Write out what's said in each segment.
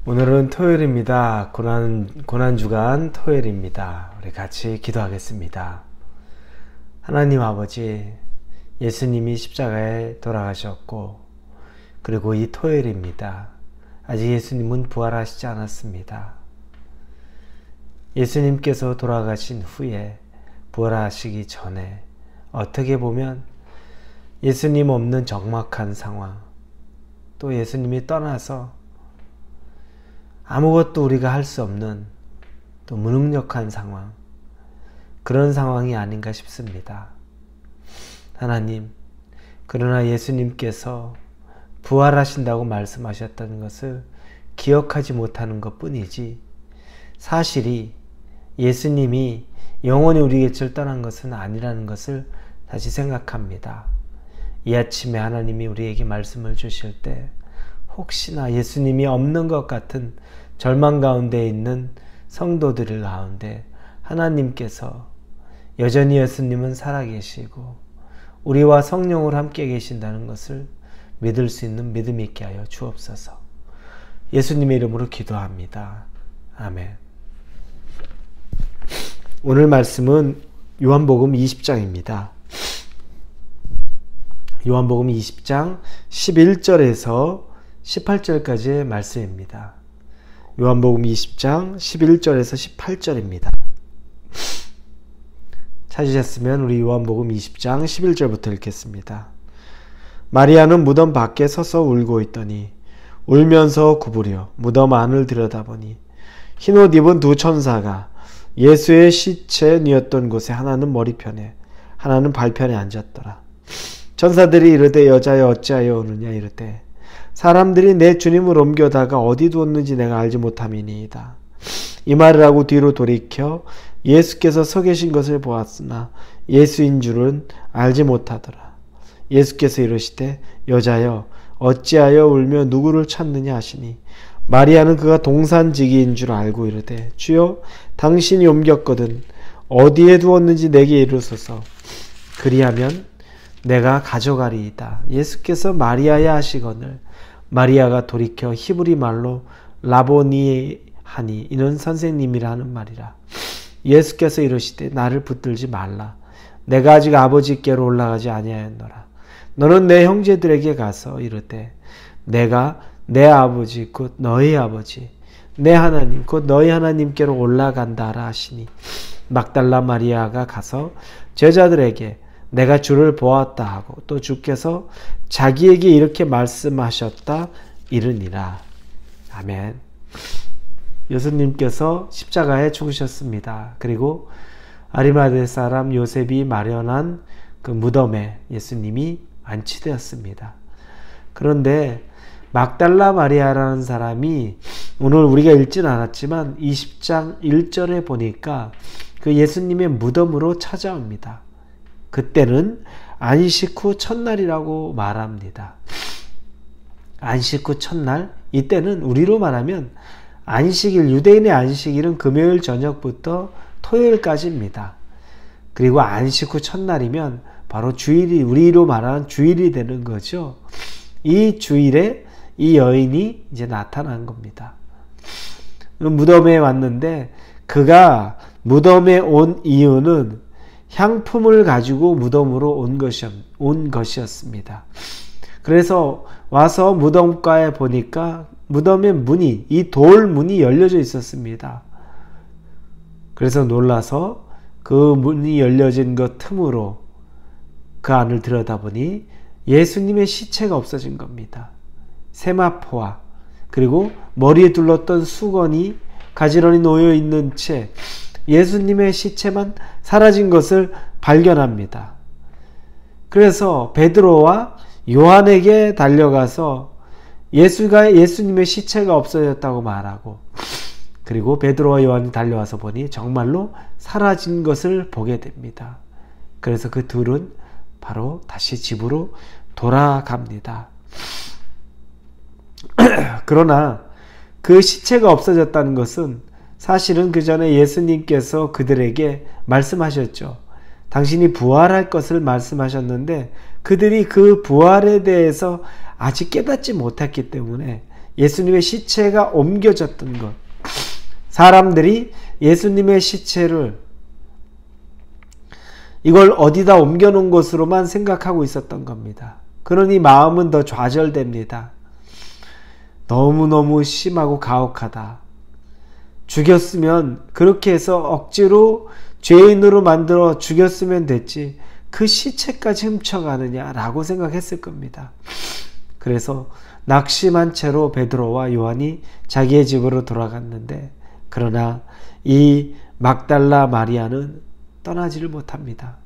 오늘은 토요일입니다. 고난주간 토요일입니다. 우리 같이 기도하겠습니다. 하나님 아버지, 예수님이 십자가에 돌아가셨고, 그리고 이 토요일입니다. 아직 예수님은 부활하시지 않았습니다. 예수님께서 돌아가신 후에 부활하시기 전에 어떻게 보면 예수님 없는 적막한 상황, 또 예수님이 떠나서 아무것도 우리가 할 수 없는 또 무능력한 상황, 그런 상황이 아닌가 싶습니다. 하나님, 그러나 예수님께서 부활하신다고 말씀하셨다는 것을 기억하지 못하는 것 뿐이지, 사실이 예수님이 영원히 우리 곁을 떠난 것은 아니라는 것을 다시 생각합니다. 이 아침에 하나님이 우리에게 말씀을 주실 때 혹시나 예수님이 없는 것 같은 절망 가운데 있는 성도들 가운데 하나님께서 여전히 예수님은 살아계시고 우리와 성령으로 함께 계신다는 것을 믿을 수 있는 믿음 있게 하여 주옵소서. 예수님의 이름으로 기도합니다. 아멘. 오늘 말씀은 요한복음 20장입니다. 요한복음 20장 11절에서 18절까지의 말씀입니다. 요한복음 20장 11절에서 18절입니다. 찾으셨으면 우리 요한복음 20장 11절부터 읽겠습니다. 마리아는 무덤 밖에 서서 울고 있더니 울면서 구부려 무덤 안을 들여다보니 흰옷 입은 두 천사가 예수의 시체 뉘었던 곳에 하나는 머리편에 하나는 발편에 앉았더라. 천사들이 이르되 여자여 어찌하여 오느냐 이르되 사람들이 내 주님을 옮겨다가 어디 두었는지 내가 알지 못함이니이다. 이 말을 하고 뒤로 돌이켜 예수께서 서 계신 것을 보았으나 예수인 줄은 알지 못하더라. 예수께서 이르시되 여자여 어찌하여 울며 누구를 찾느냐 하시니 마리아는 그가 동산지기인 줄 알고 이르되 주여 당신이 옮겼거든 어디에 두었는지 내게 이르소서. 그리하면 내가 가져가리이다. 예수께서 마리아야 하시거늘 마리아가 돌이켜 히브리 말로 라보니 하니 이는 선생님이라 하는 말이라. 예수께서 이르시되 나를 붙들지 말라. 내가 아직 아버지께로 올라가지 아니하였노라. 너는 내 형제들에게 가서 이르되 내가 내 아버지 곧 너희 아버지 내 하나님 곧 너희 하나님께로 올라간다라 하시니 막달라 마리아가 가서 제자들에게 내가 주를 보았다 하고 또 주께서 자기에게 이렇게 말씀하셨다 이르니라. 아멘. 예수님께서 십자가에 죽으셨습니다. 그리고 아리마대 사람 요셉이 마련한 그 무덤에 예수님이 안치되었습니다. 그런데 막달라 마리아라는 사람이 오늘 우리가 읽지는 않았지만 20장 1절에 보니까 그 예수님의 무덤으로 찾아옵니다. 그때는 안식 후 첫날이라고 말합니다. 안식 후 첫날, 이때는 우리로 말하면 안식일, 유대인의 안식일은 금요일 저녁부터 토요일까지입니다. 그리고 안식 후 첫날이면 바로 주일이, 우리로 말하는 주일이 되는 거죠. 이 주일에 이 여인이 이제 나타난 겁니다. 무덤에 왔는데 그가 무덤에 온 이유는 향품을 가지고 무덤으로 온 것이었습니다. 그래서 와서 무덤가에 보니까 무덤의 문이, 이 돌 문이 열려져 있었습니다. 그래서 놀라서 그 문이 열려진 것 틈으로 그 안을 들여다보니 예수님의 시체가 없어진 겁니다. 세마포와 그리고 머리에 둘렀던 수건이 가지런히 놓여 있는 채 예수님의 시체만 사라진 것을 발견합니다. 그래서 베드로와 요한에게 달려가서 예수님의 시체가 없어졌다고 말하고, 그리고 베드로와 요한이 달려와서 보니 정말로 사라진 것을 보게 됩니다. 그래서 그 둘은 바로 다시 집으로 돌아갑니다. 그러나 그 시체가 없어졌다는 것은 사실은 그 전에 예수님께서 그들에게 말씀하셨죠. 당신이 부활할 것을 말씀하셨는데 그들이 그 부활에 대해서 아직 깨닫지 못했기 때문에 예수님의 시체가 옮겨졌던 것. 사람들이 예수님의 시체를 이걸 어디다 옮겨놓은 것으로만 생각하고 있었던 겁니다. 그러니 마음은 더 좌절됩니다. 너무너무 심하고 가혹하다. 죽였으면 그렇게 해서 억지로 죄인으로 만들어 죽였으면 됐지 그 시체까지 훔쳐가느냐라고 생각했을 겁니다. 그래서 낙심한 채로 베드로와 요한이 자기의 집으로 돌아갔는데 그러나 이 막달라 마리아는 떠나지를 못합니다.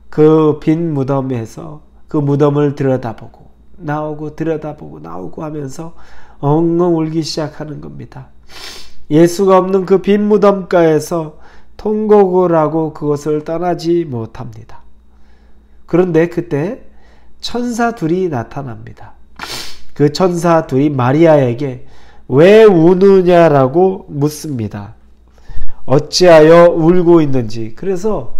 그 빈 무덤에서 그 무덤을 들여다보고 나오고 들여다보고 나오고 하면서 엉엉 울기 시작하는 겁니다. 예수가 없는 그 빈 무덤가에서 통곡을 하고 그것을 떠나지 못합니다. 그런데 그때 천사 둘이 나타납니다. 그 천사 둘이 마리아에게 왜 우느냐라고 묻습니다. 어찌하여 울고 있는지. 그래서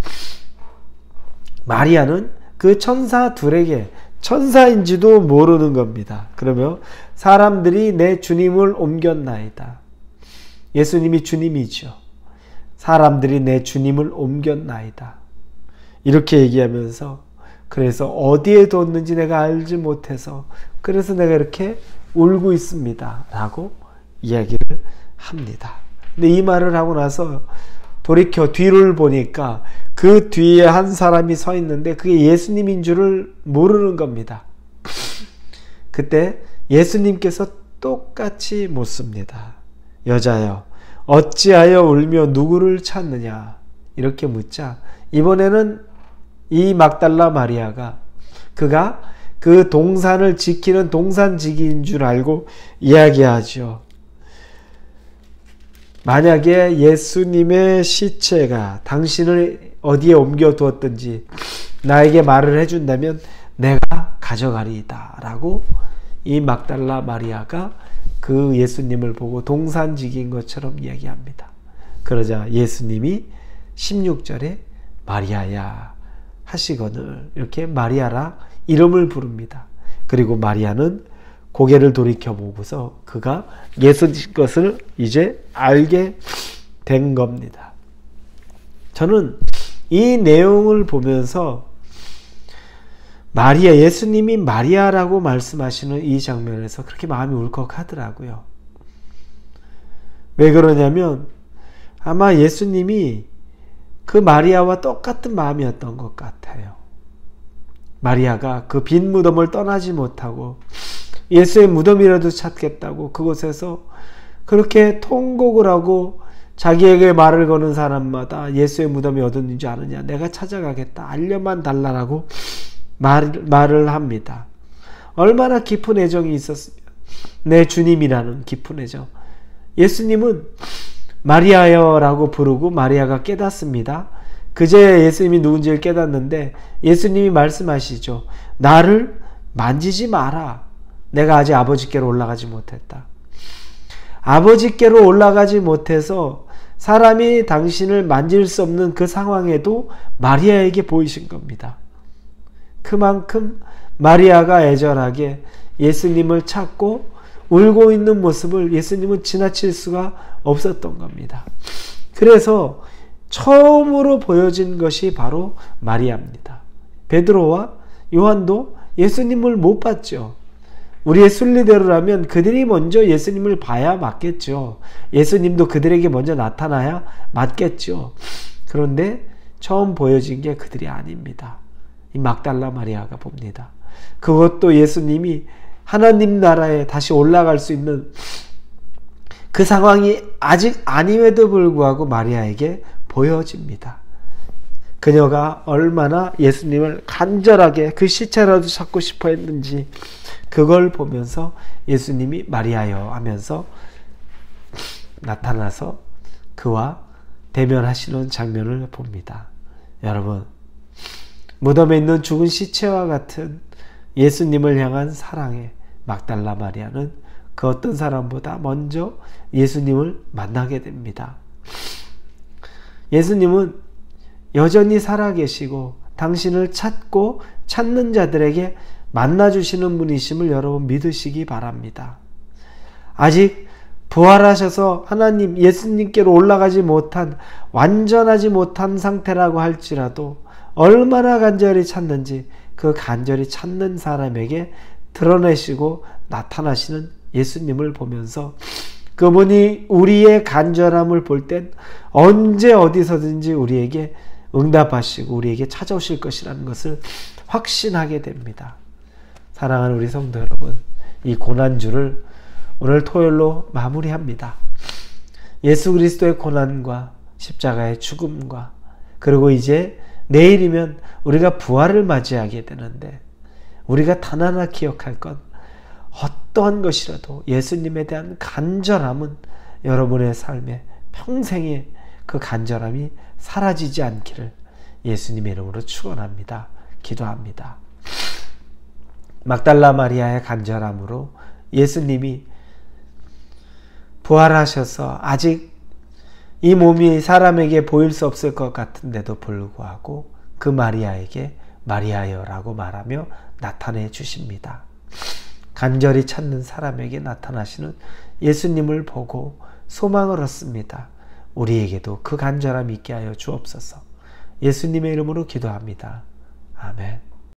마리아는 그 천사 둘에게 천사인지도 모르는 겁니다. 그러면 사람들이 내 주님을 옮겼나이다. 예수님이 주님이죠. 사람들이 내 주님을 옮겼나이다. 이렇게 얘기하면서 그래서 어디에 뒀는지 내가 알지 못해서 그래서 내가 이렇게 울고 있습니다. 라고 이야기를 합니다. 근데 이 말을 하고 나서 돌이켜 뒤를 보니까 그 뒤에 한 사람이 서 있는데 그게 예수님인 줄을 모르는 겁니다. 그때 예수님께서 똑같이 묻습니다. 여자여, 어찌하여 울며 누구를 찾느냐? 이렇게 묻자 이번에는 이 막달라 마리아가 그가 그 동산을 지키는 동산지기인 줄 알고 이야기하죠. 만약에 예수님의 시체가 당신을 어디에 옮겨두었든지 나에게 말을 해준다면 내가 가져가리이다 라고 이 막달라 마리아가 그 예수님을 보고 동산지기인 것처럼 이야기합니다. 그러자 예수님이 16절에 마리아야 하시거늘 이렇게 마리아라 이름을 부릅니다. 그리고 마리아는 고개를 돌이켜보고서 그가 예수님 것을 이제 알게 된 겁니다. 저는 이 내용을 보면서 마리아, 예수님이 마리아라고 말씀하시는 이 장면에서 그렇게 마음이 울컥하더라고요. 왜 그러냐면 아마 예수님이 그 마리아와 똑같은 마음이었던 것 같아요. 마리아가 그 빈 무덤을 떠나지 못하고 예수의 무덤이라도 찾겠다고 그곳에서 그렇게 통곡을 하고 자기에게 말을 거는 사람마다 예수의 무덤이 어딘지 아느냐? 내가 찾아가겠다. 알려만 달라라고 말을 합니다. 얼마나 깊은 애정이 있었으면 내 주님이라는 깊은 애정. 예수님은 마리아여라고 부르고 마리아가 깨닫습니다. 그제 예수님이 누군지를 깨닫는데 예수님이 말씀하시죠. 나를 만지지 마라. 내가 아직 아버지께로 올라가지 못했다. 아버지께로 올라가지 못해서 사람이 당신을 만질 수 없는 그 상황에도 마리아에게 보이신 겁니다. 그만큼 마리아가 애절하게 예수님을 찾고 울고 있는 모습을 예수님은 지나칠 수가 없었던 겁니다. 그래서 처음으로 보여진 것이 바로 마리아입니다. 베드로와 요한도 예수님을 못 봤죠. 우리의 순리대로라면 그들이 먼저 예수님을 봐야 맞겠죠. 예수님도 그들에게 먼저 나타나야 맞겠죠. 그런데 처음 보여진 게 그들이 아닙니다. 이 막달라 마리아가 봅니다. 그것도 예수님이 하나님 나라에 다시 올라갈 수 있는 그 상황이 아직 아님에도 불구하고 마리아에게 보여집니다. 그녀가 얼마나 예수님을 간절하게 그 시체라도 찾고 싶어 했는지 그걸 보면서 예수님이 마리아여 하면서 나타나서 그와 대면하시는 장면을 봅니다. 여러분, 무덤에 있는 죽은 시체와 같은 예수님을 향한 사랑에 막달라 마리아는 그 어떤 사람보다 먼저 예수님을 만나게 됩니다. 예수님은 여전히 살아계시고 당신을 찾고 찾는 자들에게 만나주시는 분이심을 여러분 믿으시기 바랍니다. 아직 부활하셔서 하나님 예수님께로 올라가지 못한 완전하지 못한 상태라고 할지라도 얼마나 간절히 찾는지 그 간절히 찾는 사람에게 드러내시고 나타나시는 예수님을 보면서 그분이 우리의 간절함을 볼 땐 언제 어디서든지 우리에게 응답하시고 우리에게 찾아오실 것이라는 것을 확신하게 됩니다. 사랑하는 우리 성도 여러분, 이 고난주를 오늘 토요일로 마무리합니다. 예수 그리스도의 고난과 십자가의 죽음과 그리고 이제 내일이면 우리가 부활을 맞이하게 되는데 우리가 단 하나 기억할 건 어떠한 것이라도 예수님에 대한 간절함은 여러분의 삶에 평생에 그 간절함이 사라지지 않기를 예수님의 이름으로 축원합니다. 기도합니다. 막달라 마리아의 간절함으로 예수님이 부활하셔서 아직 이 몸이 사람에게 보일 수 없을 것 같은데도 불구하고 그 마리아에게 마리아여라고 말하며 나타내 주십니다. 간절히 찾는 사람에게 나타나시는 예수님을 보고 소망을 얻습니다. 우리에게도 그 간절함이 있게 하여 주옵소서. 예수님의 이름으로 기도합니다. 아멘.